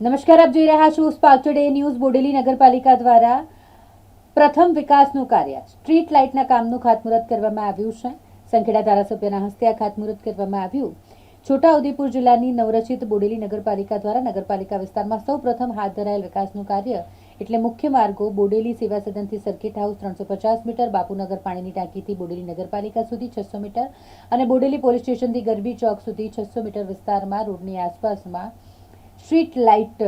નમસ્કાર, આપ જોઈ રહ્યા છો સ્પાર્ક ટુડે ન્યૂઝ। બોડેલી નગરપાલિકા દ્વારા પ્રથમ વિકાસનું કાર્ય સ્ટ્રીટ લાઇટના કામનું ખાતમુહૂર્ત કરવામાં આવ્યું છે। સંખેડા ધારાસભ્યના હસ્તે આ ખાતમુહૂર્ત કરવામાં આવ્યું। છોટાઉદેપુર જિલ્લાની નવરચિત બોડેલી નગરપાલિકા દ્વારા નગરપાલિકા વિસ્તારમાં સૌપ્રથમ હાથ ધરાયેલ વિકાસનું કાર્ય એટલે મુખ્ય માર્ગો બોડેલી સેવા સદનથી સર્કિટ હાઉસ 350 મીટર, બાપુનગર પાણીની ટાંકીથી બોડેલી નગરપાલિકા સુધી 600 મીટર અને બોડેલી પોલીસ સ્ટેશનથી ગરબી ચોક સુધી 600 મીટર વિસ્તારમાં રોડની આસપાસમાં સ્ટ્રીટ લાઇટ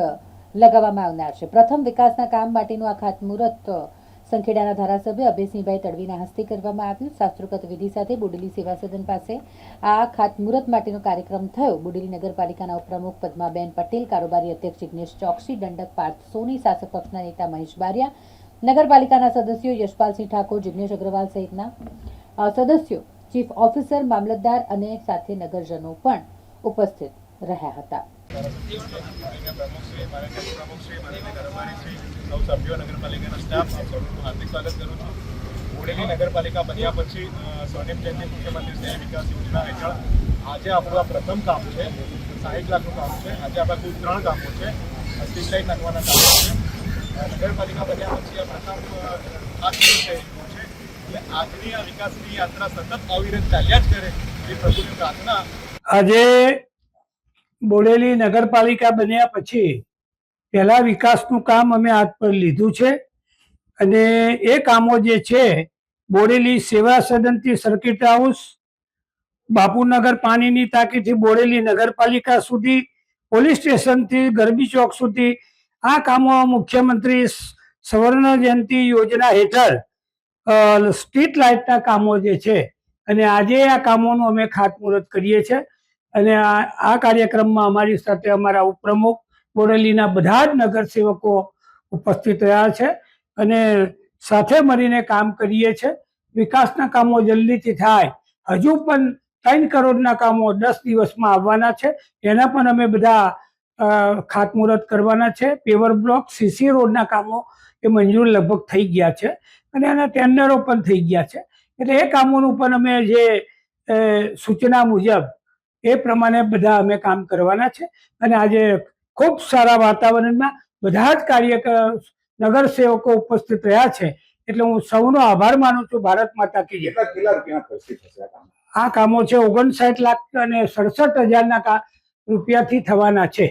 લગાવવામાં આવનાર છે। પ્રથમ વિકાસના કામ માટેનું આ ખાતમુહૂર્ત સંખેડાના ધારાસભ્ય અભયસિંહભાઈ તડવીના હસ્તે કરવામાં આવ્યું। શાસ્ત્રોક્ત વિધિ સાથે બોડેલી સેવા સદન પાસે આ ખાતમુહૂર્ત માટેનો કાર્યક્રમ થયો। બોડેલી નગરપાલિકાના ઉપપ્રમુખ પદ્માબેન પટેલ, કારોબારી અધ્યક્ષ જિગ્નેશ ચોકસી, દંડક પાર્થ સોની, શાસક પક્ષના નેતા મહેશ બારિયા, નગરપાલિકાના સદસ્યો યશપાલસિંહ ઠાકોર, જિગ્નેશ અગ્રવાલ સહિતના સદસ્યો, ચીફ ઓફિસર, મામલતદાર અને સાથે નગરજનો પણ ઉપસ્થિત રહ્યા હતા। બોડેલી નગરપાલિકા બન્યા પછી સ્વર્ણિમ જયંતિ મુખ્યમંત્રી સહાય વિકાસ યોજના હેઠળ આજે આપણું આ પ્રથમ કામ છે। 60 લાખનું કામ છે। આજે આપણા કુલ 3 કામો છે। સ્ટ્રીટ લાઇટ નાખવાના કામો છે। નગરપાલિકા બન્યા પછી આ પ્રથમ ખાસ થઈ રહ્યું છે। એટલે આજની આ વિકાસની યાત્રા સતત અવિરત ચાલ્યા જ કરે એ પ્રભુની પ્રાર્થના। આજે બોડેલી નગરપાલિકા બન્યા પછી પહેલા વિકાસનું કામ અમે હાથ પર લીધું છે અને એ કામો જે છે બોડેલી સેવા સદનથી સર્કિટ હાઉસ, બાપુનગર પાણીની ટાંકીથી બોડેલી નગરપાલિકા સુધી, પોલીસ સ્ટેશનથી ગરબી ચોક સુધી આ કામો મુખ્યમંત્રી સ્વર્ણ જયંતિ યોજના હેઠળ સ્ટ્રીટ લાઇટના કામો જે છે અને આજે આ કામોનું અમે ખાતમુહૂર્ત કરીએ છીએ। અને આ કાર્યક્રમમાં અમારી સાથે અમારા ઉપપ્રમુખ બોડેલીના બધા જ નગરસેવકો ઉપસ્થિત રહ્યા છે અને સાથે મળીને કામ કરીએ છીએ। વિકાસના કામો જલ્દીથી થાય। હજુ પણ 3 કરોડના કામો 10 દિવસમાં આવવાના છે, એના પણ અમે બધા ખાતમુહૂર્ત કરવાના છે। પેવર બ્લોક, સીસી રોડના કામો એ મંજૂર લગભગ થઈ ગયા છે અને એના ટેન્ડરો પણ થઈ ગયા છે। એટલે એ કામોનું પણ અમે જે સૂચના મુજબ એ પ્રમાણે બધા અમે કામ કરવાના છે અને આજે ખૂબ સારા વાતાવરણમાં બધા જ નગરસેવકો ઉપસ્થિત રહ્યા છે। એટલે હું સૌનો આભાર માનું છું। ભારત માતા કી જય। આ કામો છે 59 લાખ અને 67,000 રૂપિયાથી થવાના છે।